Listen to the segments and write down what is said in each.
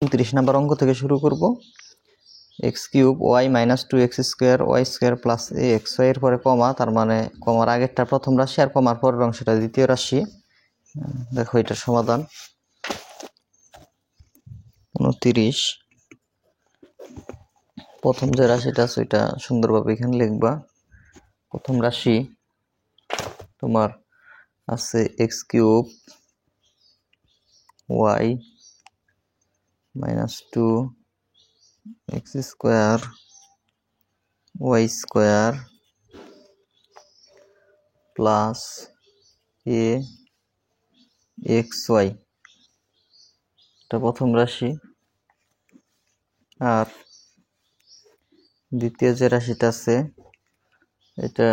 29 নম্বর অঙ্ক থেকে শুরু করব। X cube y minus 2x square Y square plus a x এর পরে কমা, তার মানে কমার আগেরটা প্রথম রাশি আর কমার পরের অংশটা দ্বিতীয় রাশি। দেখো এটার সমাধান 29। প্রথম যে রাশিটা আছে ওইটা সুন্দরভাবে এখানে লিখবা। প্রথম রাশি তোমার আছে x cube y minus 2x square Y square plus a x y, এটা প্রথম রাশি। আর দ্বিতীয় যে রাশিটা আছে এটা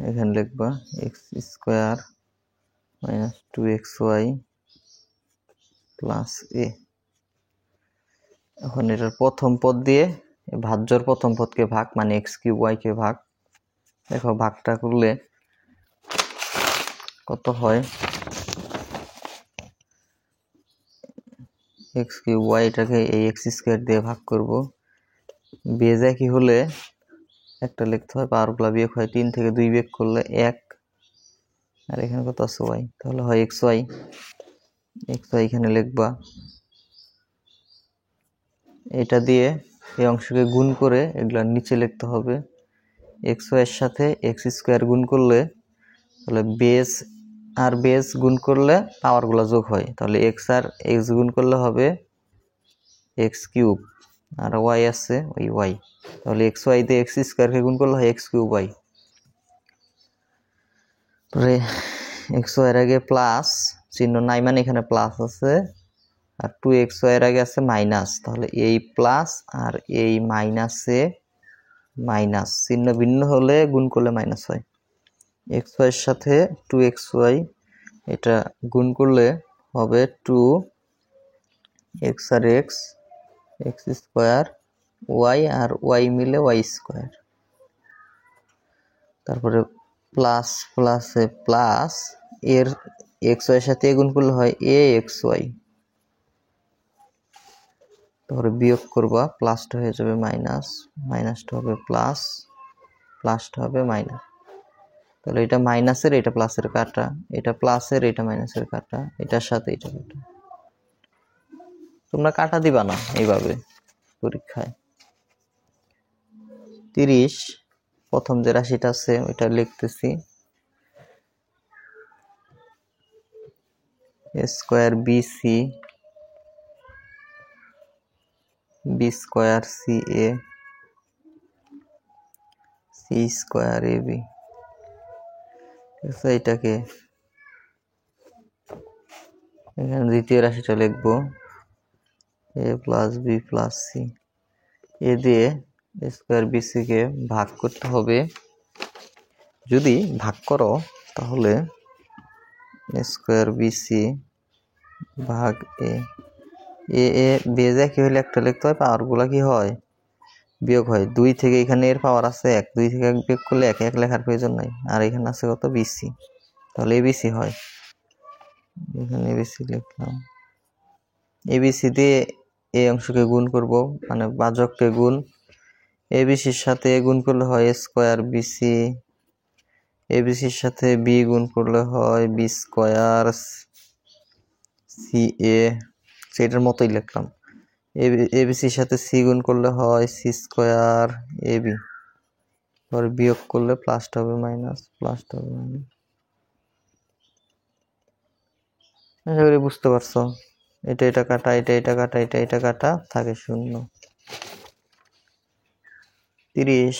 এখানে লিখবা x square minus 2xy plus a. এখন এটার প্রথম পদ দিয়ে ভাজ্যর প্রথম পদকে ভাগ, মানে এক্স কিউব ওয়াই কে ভাগ। দেখো ভাগটা করলে কত হয়, এক্স কিউব ওয়াই এটাকে এই এক্স স্কোয়ার দিয়ে ভাগ করব। বেজ একই হলে একটা লিখতে হয়, পাওয়ারগুলা বিয়োগ হয়, 3 থেকে 2 বিয়োগ করলে 1, আর এখানে কত আছে ওয়াই, তাহলে হয় এক্স ওয়াই। এক্স ওয়াই এখানে লিখবা। এটা দিয়ে এই অংশকে গুণ করে এগুলা নিচে লিখতে হবে। এক্স ওয়াই এর সাথে এক্স স্কোয়ার গুণ করলে তাহলে বেস আর বেস গুণ করলে পাওয়ারগুলো যোগ হয়, তাহলে এক্স আর এক্স গুণ করলে হবে এক্স কিউব, আর ওয়াই আছে ওই ওয়াই, তাহলে এক্স ওয়াই দিয়ে এক্স স্কোয়ারকে গুণ করলে হয় এক্স কিউব ওয়াই। পরে এক্স ওয়াই এর আগে প্লাস চিহ্ন নাই, মানে এখানে প্লাস আছে, আর 2xy এর আগে আছে মাইনাস, তাহলে এই প্লাস আর এই মাইনাসে মাইনাস চিহ্ন ভিন্ন হলে গুণ করলে মাইনাস হয়। xy এর সাথে 2xy এটা গুণ করলে হবে 2x আর x x স্কোয়ার y আর y মিলে y স্কোয়ার। তারপরে প্লাস প্লাসে প্লাস এর xy এর সাথে গুণ করলে হয় axy। তারপরে বিয়োগ করবা, প্লাসটা হয়ে যাবে মাইনাস, মাইনাসটা হবে প্লাস, প্লাসটা হবে মাইনাস। তাহলে এটা মাইনাসের এটা প্লাসের কাটা, এটা প্লাসের এটা মাইনাসের কাটা, এটার সাথে এটা কাটা। তোমরা কাটা দিবা না এইভাবে পরীক্ষায়। 30 প্রথম যে রাশিটা আছে ওইটা লিখতেছি, square BC B square C A C square A B. এটাকে এখানে দ্বিতীয় রাশিটা লিখবো A plus B plus C. A দিয়ে স্কোয়ার বিসি কে ভাগ করতে হবে। যদি ভাগ করো তাহলে স্কোয়ার বিসি ভাগ এ এ এ বেজে কি হলে একটা লিখতে হয়, পাওয়ারগুলা কি হয় বিয়োগ হয়। 2 থেকে এখানে এর পাওয়ার আছে 1, 2 থেকে 1 বিয়োগ করলে 1 লেখার প্রয়োজন নাই, আর এখানে আছে কত বিসি, তাহলে এবিসি হয়। এখানে এবিসি লিখলাম। এবিসি দিয়ে এই অংশকে গুণ করব, মানে ভাজককে গুণ, এবিসির সাথে গুণ করলে হয় স্কোয়ার বিসি, এবিসির সাথে বি গুণ করলে হয় বি স্কোয়ার সি এ, সেটার মতোই লিখলাম। এবিসির সাথে সি গুণ করলে হয় সি স্কোয়ার এ বি, পরে বিয়োগ করলে প্লাসটা হবে মাইনাস, প্লাসটা হবে মাইনাস। আশা করি বুঝতে পারছো। এটা এটা কাটা, এটা এটা কাটা, এটা এটা কাটা, থাকে 0। 30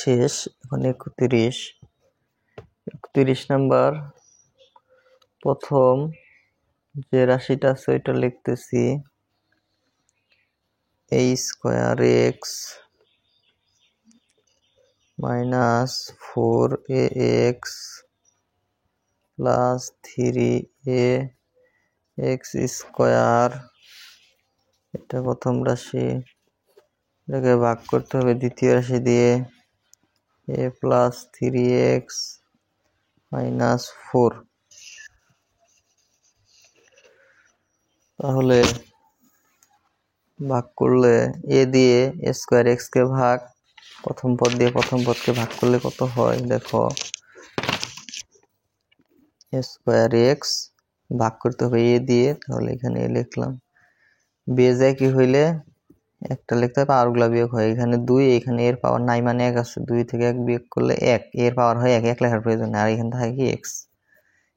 শেষ। এখন 31। 31 নাম্বার প্রথম যে রাশিটা আছে ওইটা লিখতেছি a square x minus 4ax plus 3ax square, এটা প্রথম রাশি। এটাকে ভাগ করতে হবে দ্বিতীয় রাশি দিয়ে, a প্লাস 3x মাইনাস 4। তাহলে ভাগ করলে এ দিয়ে এ স্কোয়ার এক্স কে ভাগ, প্রথম পদ দিয়ে প্রথম পদকে ভাগ করলে কত হয় দেখো, এ স্কোয়ার এক্স ভাগ করতে হবে এ দিয়ে, তাহলে এখানে এ লিখলাম। বেজ একই হইলে একটা লিখতে হবে, পাওয়ারগুলা বিয়োগ হয়, এখানে 2, এখানে এর পাওয়ার নাই মানে 1 আছে, 2 থেকে 1 বিয়োগ করলে 1, এর পাওয়ার হয় 1, 1 লেখার প্রয়োজন নেই, আর এখানে থাকে কি এক্স,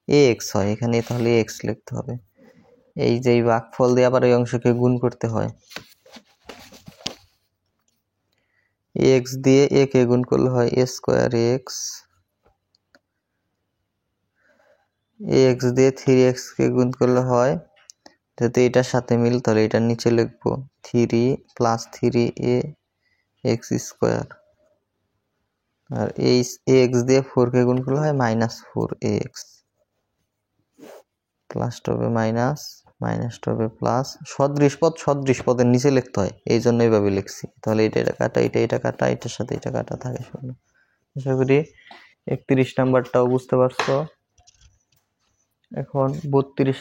এ এক্স হয়, এখানে তাহলে এক্স লিখতে হবে। এই যে ভাগফল দিয়ে আবার এই অংশকে গুণ করতে হয়, এক্স দিয়ে এ কে গুণ করলে হয় এ স্কোয়ার এক্স, এক্স দিয়ে 3x কে গুণ করলে হয়, যাতে এটার সাথে মিল তাহলে এটার নিচে লিখবো 3 + 3a এক্স স্কোয়ার, আর এই এক্স দিয়ে 4 কে গুণ করলে হয় -4ax, প্লাসটা হবে মাইনাস, মাইনাসটা হবে প্লাস। সদৃশ পদ সদৃশ পদের নিচে লিখতে হয়, এই জন্য এইভাবে লিখছি। তাহলে এটা কাটা, এটা কাটা, এটার সাথে এটা কাটা থাকে শূন্য। আশা করি 31 নাম্বারটাও বুঝতে পারছো। এখন 32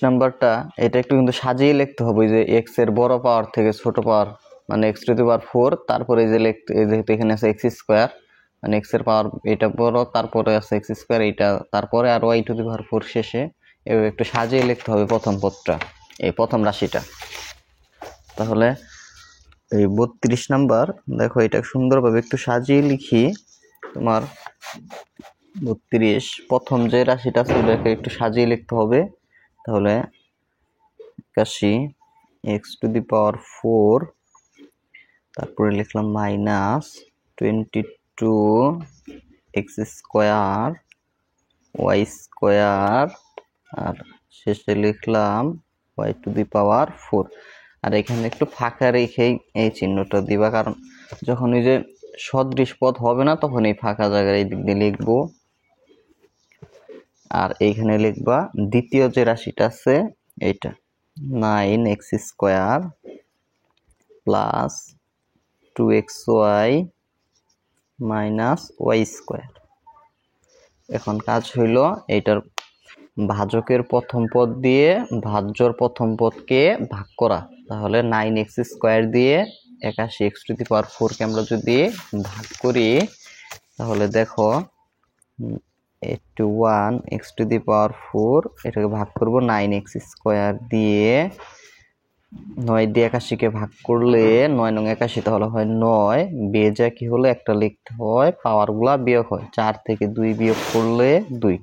নাম্বারটা এটা একটু কিন্তু সাজিয়ে লিখতে হবে, যে এক্স এর বড় পাওয়ার থেকে ছোট পাওয়ার, মানে x টু দি পাওয়ার 4, তারপরে এই যে যেহেতু এখানে আছে এক্স স্কোয়ার, মানে এক্স এর পাওয়ার এটা বড়, তারপরে আছে এক্স স্কোয়ার এইটা, তারপরে আর y টু দি পাওয়ার 4 শেষে, এভাবে একটু সাজিয়ে লিখতে হবে প্রথম পদটা, এই প্রথম রাশিটা। তাহলে এই 32 নাম্বার দেখো, এটা সুন্দরভাবে একটু সাজিয়ে লিখি। তোমার 32 প্রথম যে রাশিটা ছিল একটু সাজিয়ে লিখতে হবে। তাহলে 81 x টু দি পাওয়ার 4, তারপরে লিখলাম -22 x স্কোয়ার y স্কোয়ার, আর শেষে লিখলাম y টু দি পাওয়ার 4। আর এখানে একটু ফাঁকা রেখেই এই চিহ্নটা দিবা, কারণ যখন এই যে সদৃশ পদ হবে না তখন এই ফাঁকা জায়গায় এই দিক দিয়ে লিখবো। আর এইখানে লিখবা দ্বিতীয় যে রাশিটা আছে এইটা, 9x square plus 2xy minus y square. এখন কাজ হইল এইটার ভাজকের প্রথম পদ দিয়ে ভাজ্যর প্রথম পদকে ভাগ করা। তাহলে 9x স্কোয়ার দিয়ে 81 x টু দি পাওয়ার 4 কে আমরা যদি ভাগ করি, তাহলে দেখো 81 x টু দি পাওয়ার 4 এটাকে ভাগ করব 9x স্কোয়ার দিয়ে, 9 দিয়ে 81 কে ভাগ করলে 9 নং 81, তাহলে হয় 9, বেজা কি হলো একটা লিখতে হয়, পাওয়ার গুলা বিয়োগ হয়, 4 থেকে 2 বিয়োগ করলে 2,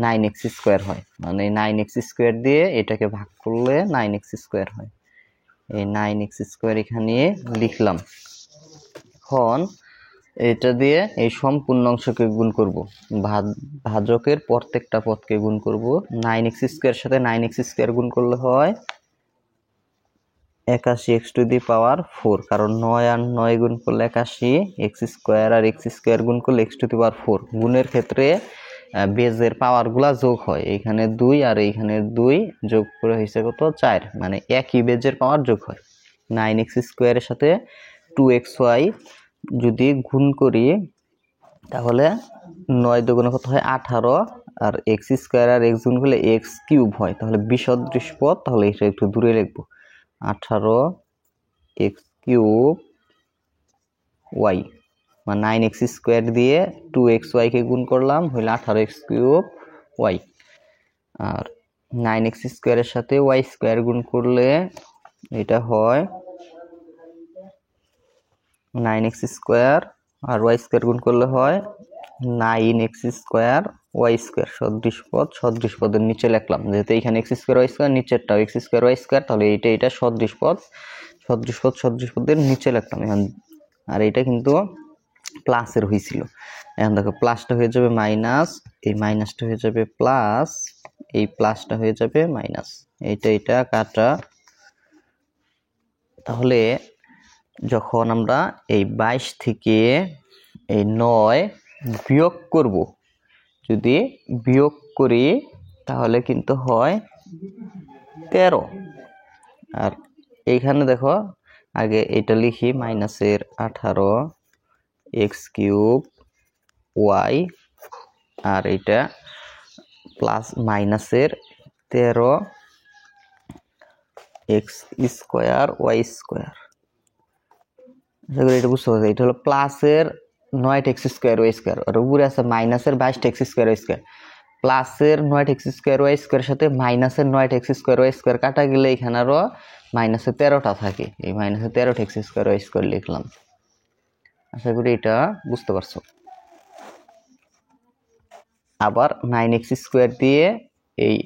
9x স্কোয়ার হয়, মানে 9x স্কোয়ার দিয়ে এটাকে ভাগ করলে 9x স্কোয়ার হয়। এই 9x স্কোয়ার এখানে লিখলাম। এখন এটা দিয়ে এই সম্পূর্ণ অংশকে গুণ করব, ভাজকের প্রত্যেকটা পদকে গুণ করব। 9x স্কোয়ার সাথে 9x স্কোয়ার গুণ করলে হয় 81 x টু দি পাওয়ার 4, কারণ 9 আর 9 গুণ করলে 81, x স্কোয়ার আর x স্কোয়ার গুণ করলে x টু দি পাওয়ার 4। গুণের ক্ষেত্রে বেজের পাওয়ার গুলা যোগ হয়, এইখানে 2 আর এইখানে 2 যোগ করে হয়েছে কত 4, মানে একই বেজের পাওয়ার যোগ হয়। 9x স্কোয়ারের সাথে 2xy যদি গুণ করি, তাহলে 9 দুগুণে কত হয় 18, আর x স্কোয়ার আর x গুণ করলে x কিউব হয়, তাহলে বিসদৃশ পদ, তাহলে এটা একটু দূরে লিখবো 18 x কিউব y, মানে 9x স্কোয়ার দিয়ে 2xy কে গুণ করলাম, হইলে 18x কিউব y। আর 9x স্কোয়ারের সাথে y স্কোয়ার গুণ করলে এটা হয় 9x স্কোয়ার, আর y স্কোয়ার গুণ করলে হয় 9x স্কোয়ার y স্কোয়ার। সদৃশ পদের নিচে লিখলাম, যেহেতু এখানে x স্কোয়ার y স্কোয়ার, নিচেরটাও x স্কোয়ার y স্কোয়ার, তাহলে এটা সদৃশ পদের নিচে লিখলাম এখন। আর এটা কিন্তু প্লাসের হয়েছিল, এখন দেখো প্লাসটা হয়ে যাবে মাইনাস, এই মাইনাসটা হয়ে যাবে প্লাস, এই প্লাসটা হয়ে যাবে মাইনাস, এটা কাটা। তাহলে যখন আমরা এই 22 থেকে এই 9 বিয়োগ করব, যদি বিয়োগ করি তাহলে কিন্তু হয় 13। আর এইখানে দেখো আগে এটা লিখি, মাইনাসের 18 x কিউব y, আর এটা প্লাস মাইনাসের 13 এক্স স্কোয়ার ওয়াই স্কোয়ার। আশা করি এটা বুঝতে পারছি। এটা হলো প্লাসের 9 এক্স স্কোয়ার ওয়াই স্কোয়ার, আর উপরে আছে মাইনাসের 22 এক্স স্কোয়ার ওয়াই স্কোয়ার। প্লাসের 9 এক্স স্কোয়ার ওয়াই স্কোয়ারের সাথে মাইনাসের 9 এক্স স্কোয়ার ওয়াই স্কোয়ার কাটা গেলে এখানে আরো মাইনাসের 13টা থাকে। এই মাইনাসের 13 এক্স স্কোয়ার ওয়াই স্কোয়ার লিখলাম। আশা করি এটা বুঝতে পারছো। আবার 9 এক্স স্কোয়ার দিয়ে এই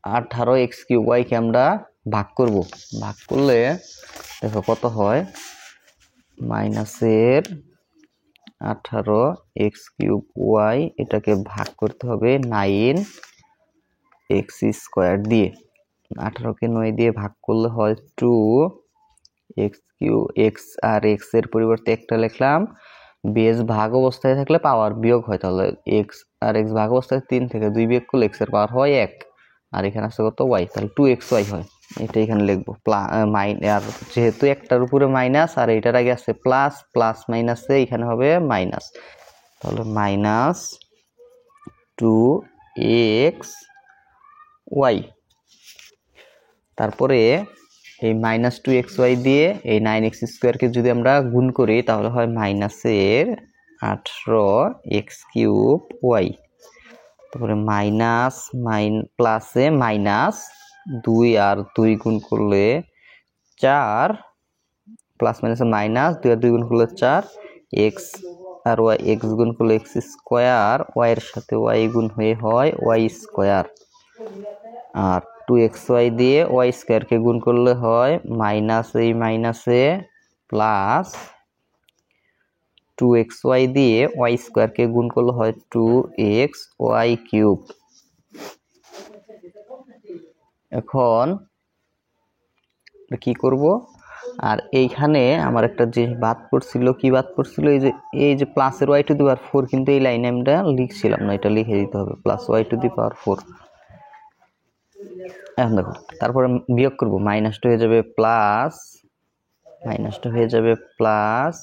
18 এক্স কিউব ওয়াইকে আমরা ভাগ করব। ভাগ করলে দেখো কত হয়, মাইনাসের 18 এক্স কিউব ওয়াই, এটাকে ভাগ করতে হবে 9 এক্স স্কোয়ার দিয়ে। 18কে 9 দিয়ে ভাগ করলে হয় 2 এক্স কিউ, এক্স আর এক্স এর পরিবর্তে একটা লিখলাম। বেস ভাগ অবস্থায় থাকলে পাওয়ার বিয়োগ হয়, তাহলে এক্স আর এক্স ভাগ অবস্থায় 3 থেকে 2 বিয়োগ করলে এক্স এর পাওয়ার হয় 1, আর এখানে আছে কত ওয়াই, তাহলে 2xy হয়। এটা এখানে লিখবো আর যেহেতু একটার উপরে মাইনাস আর এটার আগে আছে প্লাস, প্লাস মাইনাসে এখানে হবে মাইনাস, তাহলে মাইনাস 2xy। তারপরে এই মাইনাস 2xy দিয়ে এই 9x স্কোয়ারকে যদি আমরা গুণ করি তাহলে হয় মাইনাসের 18 এক্স কিউব ওয়াই। তারপরে মাইনাস প্লাসে মাইনাস 2 আর 2 গুণ করলে 4, প্লাস মাইনাসে মাইনাস 2 আর 2 গুণ করলে 4, এক্স আর ওয়াই, এক্স গুণ করলে এক্স স্কোয়ার, ওয়াই এর সাথে ওয়াই গুণ হয়ে হয় ওয়াই স্কোয়ার। আর 2xy দিয়ে ওয়াই স্কোয়ারকে গুণ করলে হয় মাইনাস এই মাইনাসে প্লাস 2xy দিয়ে ওয়াই স্কোয়ারকে গুণ করলে হয় 2xy কিউব। এখন কি করব, আর এইখানে আমার একটা যে বাদ পড়ছিল, কি বাদ পড়ছিল, এই যে প্লাসের ওয়াই টু দি পাওয়ার 4, কিন্তু এই লাইনে আমরা লিখছিলাম না, এটা লিখে দিতে হবে প্লাস ওয়াই টু দি পাওয়ার 4। এখন দেখো তারপরে বিয়োগ করব, মাইনাসটা হয়ে যাবে প্লাস, মাইনাসটা হয়ে যাবে প্লাস,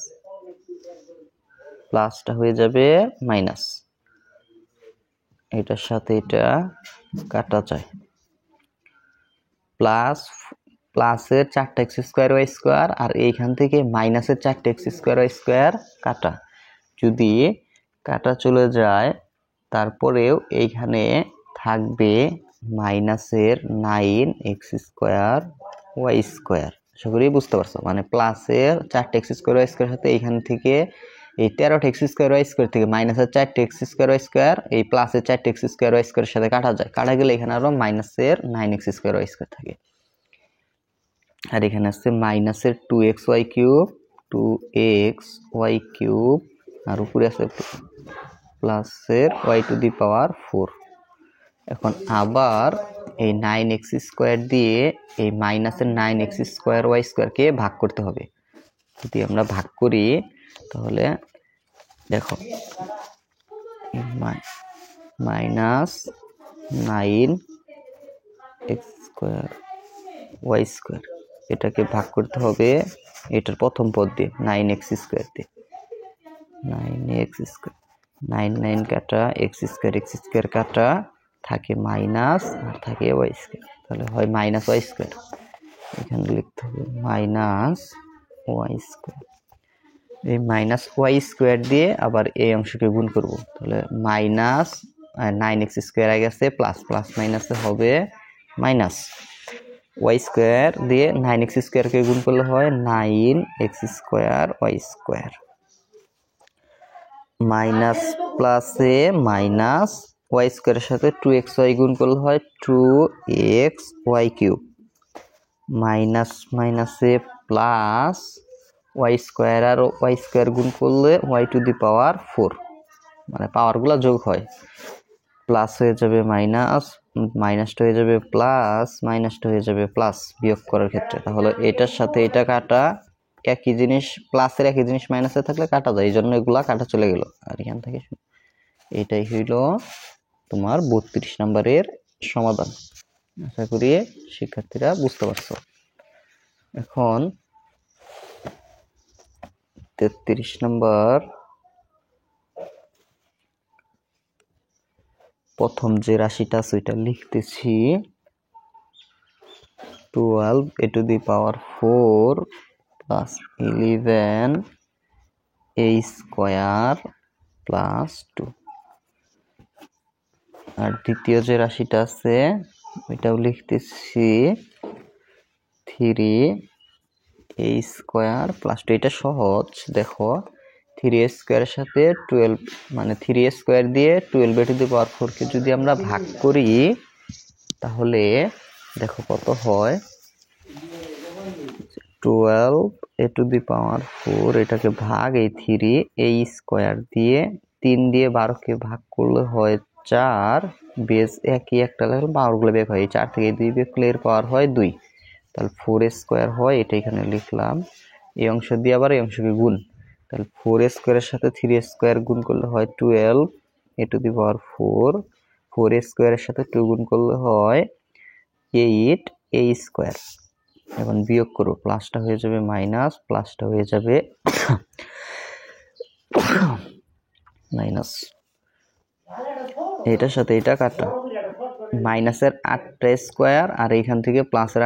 প্লাসটা হয়ে যাবে মাইনাস, এটার সাথে এটা কাটা যায়। প্লাস প্লাসের 4টা এক্স স্কোয়ার ওয়াই স্কোয়ার, আর এইখান থেকে মাইনাসের 4টা এক্স স্কোয়ার ওয়াই স্কোয়ার কাটা। যদি কাটা চলে যায় তারপরেও এইখানে থাকবে মাইনাসের 9 এক্স স্কোয়ার ওয়াই স্কোয়ার। আশা করি বুঝতে পারছো, মানে প্লাসের 4টা এক্স স্কোয়ার ওয়াই স্কোয়ার সাথে এইখান থেকে এই 13টা এক্স স্কোয়ার ওয়াই স্কোয়ার থেকে মাইনাসের 4টা এক্স স্কোয়ার ওয়াই স্কোয়ার এই প্লাসের 4টা এক্স স্কোয়ার ওয়াই স্কোয়ারের সাথে কাটা যায়। কাটা গেলে এখানে আরো মাইনাসের 9 এক্স স্কোয়ার ওয়াই স্কোয়ার থাকে। আর এখানে আছে মাইনাসের 2xy কিউব, 2xy কিউব, আর উপরে আছে প্লাসের ওয়াই টু দি পাওয়ার 4। এখন আবার এই 9x স্কোয়ার দিয়ে এই মাইনাসের 9x স্কোয়ার ওয়াই স্কোয়ারকে ভাগ করতে হবে। যদি আমরা ভাগ করি তাহলে দেখো minus 9x square Y square, এটাকে ভাগ করতে হবে এটার প্রথম পদ দিয়ে 9x স্কোয়ার দিয়ে। 9x স্কোয়ার, 9 9 কাটা, এক্স স্কোয়ার কাটা, থাকে মাইনাস আর থাকে ওয়াই স্কোয়ার, তাহলে হয় মাইনাস ওয়াই স্কোয়ার। এখানে লিখতে হবে মাইনাস ওয়াই স্কোয়ার। এই মাইনাস ওয়াই স্কোয়ার দিয়ে আবার এই অংশকে গুণ করব, তাহলে মাইনাস 9x স্কোয়ার আগে আছে প্লাস, প্লাস মাইনাসে হবে মাইনাস ওয়াই স্কোয়ার দিয়ে 9x স্কোয়ারকে গুণ করলে হয় 9x square Y square. Minus প্লাসে মাইনাস ওয়াই স্কোয়ারের সাথে 2xy গুণ করলে হয় 2xy কিউব। মাইনাস মাইনাসে প্লাস ওয়াই স্কোয়ার, আর ওয়াই স্কোয়ার গুণ করলে ওয়াই টু দি পাওয়ার 4, মানে পাওয়ারগুলো যোগ হয়। প্লাস হয়ে যাবে মাইনাস, মাইনাসটা হয়ে যাবে প্লাস, মাইনাসটা হয়ে যাবে প্লাস বিয়োগ করার ক্ষেত্রে। তাহলে এটার সাথে এটা কাটা, একই জিনিস প্লাসের একই জিনিস মাইনাসে থাকলে কাটা যায়, এই জন্য এগুলা কাটা চলে গেল। আর এখান থেকে এটাই হইল তোমার 32 নম্বরের সমাধান। আশা করি শিক্ষার্থীরা বুঝতে পারছো। এখন 33 নম্বর, প্রথম যে রাশিটা আছে ওইটা লিখতেছি। 12 a to the power 4 plus 11 a square plus 2। আর দ্বিতীয় যে রাশিটা আছে ওইটাও লিখতেছি 3 a স্কোয়ার প্লাস 2। এটা সহজ, দেখো 3a স্কোয়ারের সাথে 12 মানে 3a স্কোয়ার দিয়ে 12 a to the power 4 কে যদি আমরা ভাগ করি তাহলে দেখো কত হয়। 12 a to the power 4 এটাকে ভাগ এই 3 a স্কোয়ার দিয়ে 3 দিয়ে 12 কে ভাগ করলে হয় 4, বেস একই একটা লাগলে পাওয়ারগুলো বের হয়। 4 থেকে 2 বের করলে এর পাওয়ার হয় 2, তাহলে 4a স্কোয়ার হয়। এটা এখানে লিখলাম। এই অংশ দিয়ে আবার এই অংশকে গুণ, তাহলে 4a স্কোয়ারের সাথে 3a স্কোয়ার গুণ করলে হয় 12 a to the power 4। 4a স্কোয়ারের সাথে 2 গুণ করলে হয় 8 a স্কোয়ার। এখন বিয়োগ করো, প্লাসটা হয়ে যাবে মাইনাস, প্লাসটা হয়ে যাবে মাইনাস। এটার সাথে এটা কাটা, মাইনাসের 8টা স্কোয়ার আর এখান থেকে প্লাসের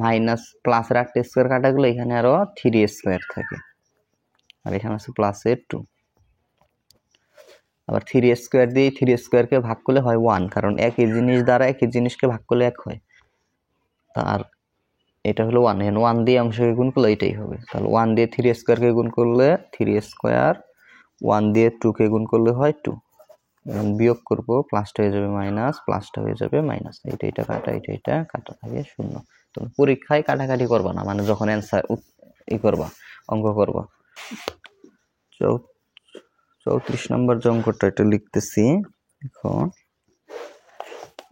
মাইনাস প্লাসের 8টা স্কোয়ার কাটা গেলে এখানে আরো 3a স্কোয়ার থাকে, আর এখানে আছে প্লাসের 2। আবার 3a স্কোয়ার দিয়ে 3a স্কোয়ারকে ভাগ করলে হয় 1, কারণ একই জিনিস দ্বারা একই জিনিসকে ভাগ করলে 1 হয়। তার এটা হলো 1, এখানে 1 দিয়ে অংশকে গুণ করলে এটাই হবে। তাহলে 1 দিয়ে 3a স্কোয়ারকে গুণ করলে 3a স্কোয়ার, 1 দিয়ে 2 কে গুণ করলে হয় 2। এখন বিয়োগ করব, প্লাসটা হয়ে যাবে মাইনাস, প্লাসটা হয়ে যাবে মাইনাস। এটা কাটা, এটা কাটা থাকে 0। তুমি পরীক্ষায় কাটাকাটি করবা না, মানে যখন অ্যান্সার করবা অঙ্ক করবা। 34 নম্বর যে অঙ্কটা এটা লিখতেছি। এখন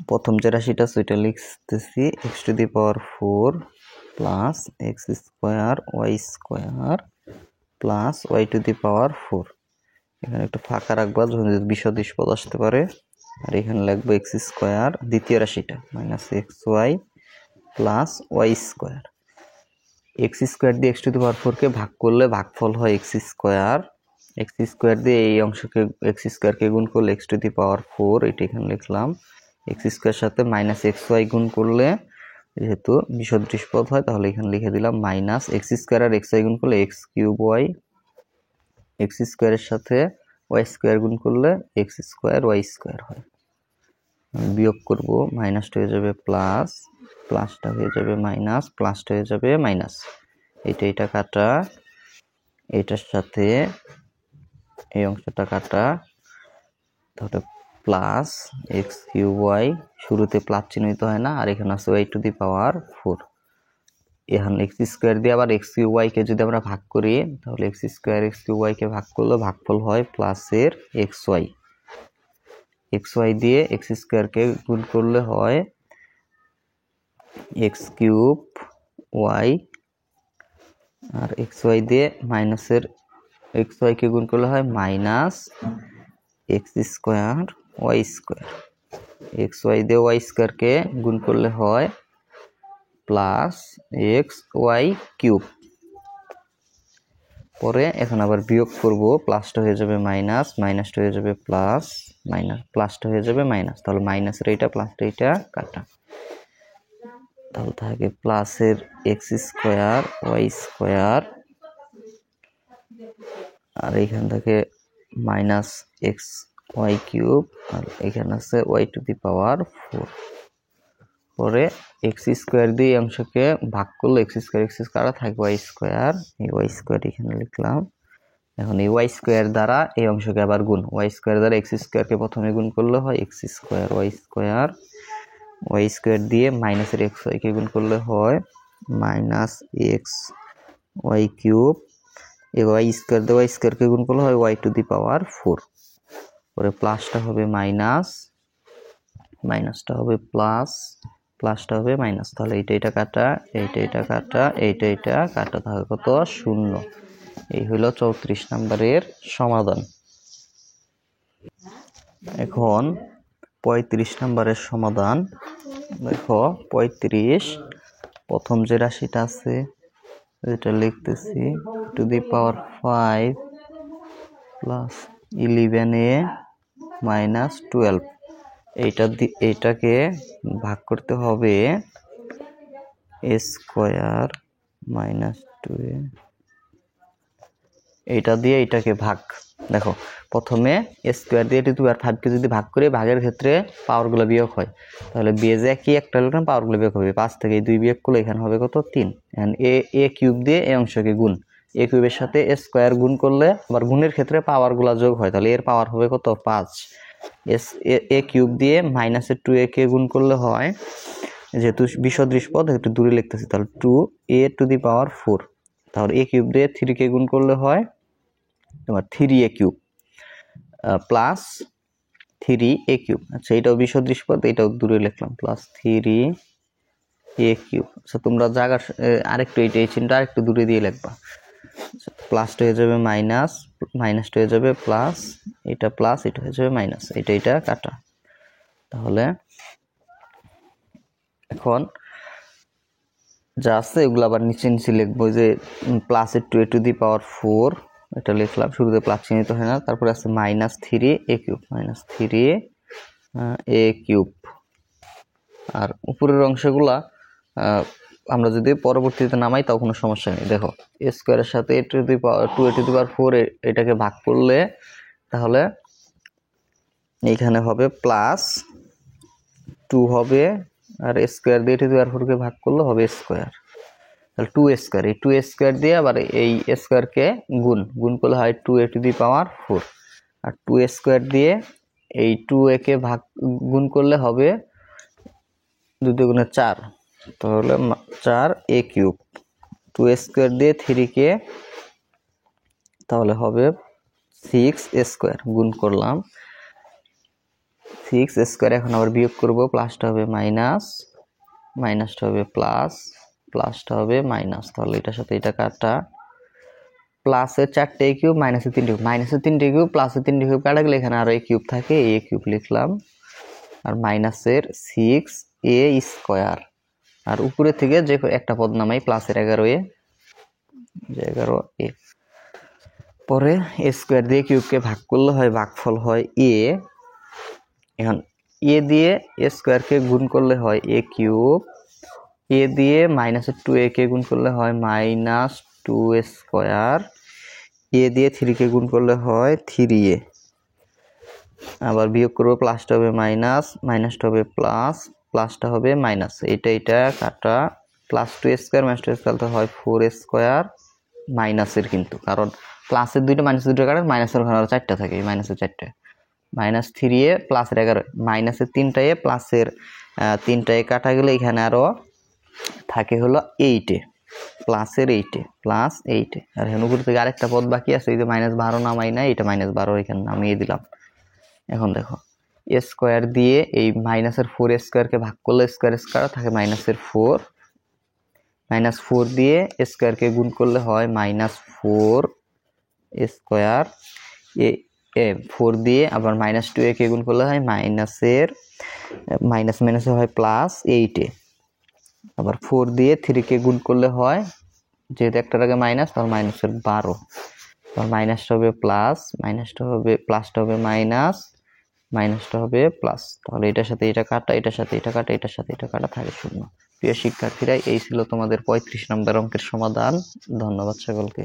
প্রথম যে রাশিটা আছে ওইটা লিখতেছি x to the power 4 plus x square y square plus y to the power 4। এখানে একটু ফাঁকা রাখবা যখন বিসদৃশ পদ আসতে পারে। আর এখানে লিখবো x স্কোয়ার, দ্বিতীয় রাশিটা minus xy plus y square. x square দিয়ে x to the power 4 কে ভাগ করলে ভাগফল হয় x স্কোয়ার। x স্কোয়ার দিয়ে এই অংশকে x স্কোয়ারকে গুণ করলে x to the power 4, এটা এখানে লিখলাম। x স্কোয়ার সাথে মাইনাস xy গুণ করলে যেহেতু বিসদৃশ পদ হয় তাহলে এখানে লিখে দিলাম মাইনাস x স্কোয়ার আর xy গুণ করলে x কিউব y। x স্কোয়ারের সাথে y স্কোয়ার গুণ করলে x স্কোয়ার y স্কোয়ার হয়। বিয়োগ করব, মাইনাসটা হয়ে যাবে প্লাস, প্লাসটা হয়ে যাবে মাইনাস, প্লাসটা হয়ে যাবে মাইনাস। এটা কাটা, এটার সাথে এই অংশটা কাটা, তাহলে প্লাস এক্স কিউব ওয়াই, শুরুতে প্লাস চিহ্নিত হয় না, আর এখানে আছে ওয়াই টু দি পাওয়ার 4। এখানে এক্স স্কোয়ার দিয়ে আবার এক্স কিউব ওয়াইকে যদি আমরা ভাগ করি তাহলে এক্স স্কোয়ার এক্স কিউব ওয়াইকে ভাগ করলে ভাগফল হয় প্লাসের এক্স ওয়াই। এক্স ওয়াই দিয়ে এক্স স্কোয়ারকে গুণ করলে হয় এক্স কিউব ওয়াই, আর এক্স ওয়াই দিয়ে মাইনাসের এক্স ওয়াইকে গুণ করলে হয় minus x square Y square. X y দিয়ে ওয়াই স্কোয়ারকে গুণ করলে হয় প্লাস এক্স ওয়াই কিউব। পরে এখন আবার বিয়োগ করব, প্লাসটা হয়ে যাবে মাইনাস, মাইনাসটা হয়ে যাবে প্লাস, মাইনাস প্লাসটা হয়ে যাবে মাইনাস। তাহলে মাইনাসের এইটা প্লাসের এইটা কাটা, তাহলে থাকে প্লাসের এক্স স্কোয়ার ওয়াই স্কোয়ার, আর এইখান থেকে মাইনাস এক্স ওয়াই কিউব, আর এখানে আছে ওয়াই টু দি পাওয়ার 4। পরে এক্স স্কোয়ার দিয়ে অংশকে ভাগ করলে এক্স স্কোয়ার থাকে ওয়াই স্কোয়ার, এই ওয়াই স্কোয়ার এখানে লিখলাম। এখন এই ওয়াই স্কোয়ার দ্বারা এই অংশকে আবার গুণ, ওয়াই স্কোয়ার দ্বারা এক্স স্কোয়ারকে প্রথমে গুণ করলে হয় x square Y square. Y square দিয়ে মাইনাসের এক্স ওয়াইকে গুণ করলে হয় মাইনাস এক্স ওয়াই কিউব। এই ওয়াই স্কোয়ার দিয়ে ওয়াই স্কোয়ারকে গুণ করলে হয় ওয়াই টু দি পাওয়ার 4। পরে প্লাসটা হবে মাইনাস, মাইনাসটা হবে প্লাস, প্লাসটা হবে মাইনাস। তাহলে এটা কাটা, এটা কাটা, এটা কাটা, তাহলে কত 0। এই হলো 34 নম্বরের সমাধান। এখন 35 নম্বরের সমাধান। দেখো 35, প্রথম যে রাশিটা আছে যেটা লিখতেছি to the power 5 plus 11a minus 12। এইটাকে ভাগ করতে হবে এ স্কোয়ার মাইনাস 2a, এইটা দিয়ে এটাকে ভাগ। দেখো প্রথমে এ স্কোয়ার দিয়ে 2/5কে যদি ভাগ করে ভাগের ক্ষেত্রে পাওয়ারগুলো বিয়োগ হয়, তাহলে বেজে কি একটা লিখলাম, পাওয়ারগুলো বিয়োগ হবে। 5 থেকে 2 বিয়োগ করলে এখানে হবে কত 3। এখন এ কিউব দিয়ে এই অংশকে গুণ, এ কিউবের সাথে এ স্কোয়ার গুণ করলে আবার গুণের ক্ষেত্রে পাওয়ারগুলো যোগ হয়, তাহলে এর পাওয়ার হবে কত 5। এ কিউব দিয়ে মাইনাসের 2a কে গুণ করলে হয়, যেহেতু বিসদৃশ পদ একটু দূরে লিখতেছি, তাহলে 2a টু দি পাওয়ার 4। তাহলে এ কিউব দিয়ে 3 কে গুণ করলে হয় তোমার 3a cube plus 3a cube. আচ্ছা এটাও বিসদৃশ পদ, এটাও দূরে লিখলাম, প্লাস 3a কিউব। আচ্ছা তোমরা জায়গার আরেকটু এই চিহ্নটা আরেকটু দূরে দিয়ে লিখবা। প্লাসটা হয়ে যাবে মাইনাস, মাইনাসটা হয়ে যাবে প্লাস, এটা প্লাস, এটা হয়ে যাবে মাইনাস, এটা কাটা। তাহলে এখন যা আছে এগুলো আবার নিচে নিচে লিখবো, যে প্লাসের 2a টু দি পাওয়ার 4 এটা লিখলাম, শুরুতে প্লাস চিহ্নিত হয় না। তারপরে আছে minus 3a cube, minus 3a cube. আর উপরের অংশগুলা আমরা যদি পরবর্তীতে নামাই তাও কোনো সমস্যা নেই। দেখো এ স্কোয়ারের সাথে 2a টু দি পাওয়ার 4 এটাকে ভাগ করলে তাহলে এইখানে হবে প্লাস 2 হবে, আর স্কোয়ার দিয়ে 2 টু দি পাওয়ার 4 কে ভাগ করলে হবে স্কোয়ার, তাহলে 2a স্কোয়ার। এই 2a স্কোয়ার দিয়ে আবার এই স্কোয়ারকে গুণ করলে হয় 2a to the power 4, R 2a square দিয়ে এই 2a কে ভাগ গুণ করলে হবে 2 দুগুণে 4, তাহলে 4a কিউব। 2a স্কোয়ার দিয়ে 3কে তাহলে হবে 6a স্কোয়ার, গুণ করলাম 6a স্কোয়ার। এখন আবার বিয়োগ করব, প্লাসটা হবে মাইনাস, মাইনাসটা হবে প্লাস, প্লাসটা হবে মাইনাস, তাহলে এটার সাথে এটা কাটা। প্লাসের 4টে কিউব, মাইনাসের 3টে কিউব, মাইনাসের 3টে কিউব প্লাসের 3টে কিউব কাটা গেলে এখানে আরো a কিউব থাকে, a কিউব লিখলাম, আর মাইনাসের 6a স্কোয়ার। আর উপরে থেকে যে একটা পদ নামাই প্লাসের 11a, যে 11a। পরে a স্কোয়ার দিয়ে কিউবকে ভাগ করলে হয় ভাগফল হয় a। এখন a দিয়ে a স্কোয়ারকে গুণ করলে হয় a কিউব, a দিয়ে মাইনাসের 2a কে গুণ করলে হয় মাইনাস 2a স্কোয়ার, a দিয়ে 3 কে গুণ করলে হয় 3a। আবার বিয়োগ করবো, প্লাসটা হবে মাইনাস, মাইনাসটা হবে প্লাস, প্লাসটা হবে মাইনাস, এটা কাটা। Plus 2a square minus 2a square তো হয় 4a স্কোয়ার মাইনাসের, কিন্তু কারণ প্লাসের 2টা মাইনাসের 2টা কাটা, মাইনাসের ওখানে আরো 4টা থাকে, মাইনাসের 4টে, মাইনাস 3a প্লাসের 11, মাইনাসের 3টা a প্লাসের 3টা a কাটা গেলে এখানে আরো থাকে হলো 8a, প্লাসের 8a, প্লাস 8a। আর এখানে উপর থেকে আরেকটা পদ বাকি আছে, এই যে -12 নামাই না, এটা -12 এখানে নামিয়ে দিলাম। এখন দেখো এ স্কোয়ার দিয়ে এই মাইনাসের 4 স্কোয়ারকে ভাগ করলে স্কোয়ার স্কোয়ার থাকে মাইনাসের 4, মাইনাস 4 দিয়ে স্কোয়ারকে গুণ করলে হয় -4 স্কোয়ার, এ 4 দিয়ে আবার মাইনাস 2a কে গুণ করলে হয় মাইনাসের মাইনাসে হয় প্লাস 8a। আবার 4 দিয়ে 3 কে গুণ করলে হয়, যেহেতু একটার আগে মাইনাস তাহলে মাইনাসের 12, তাহলে মাইনাসটা হবে প্লাস, মাইনাসটা হবে প্লাসটা হবে মাইনাস, মাইনাসটা হবে প্লাস। তাহলে এটার সাথে এটা কাটা, এটার সাথে এটা কাটা, এটার সাথে এটা কাটা, থাকে 0। প্রিয় শিক্ষার্থীরা, এই ছিল তোমাদের 35 নম্বর অঙ্কের সমাধান। ধন্যবাদ সকলকে।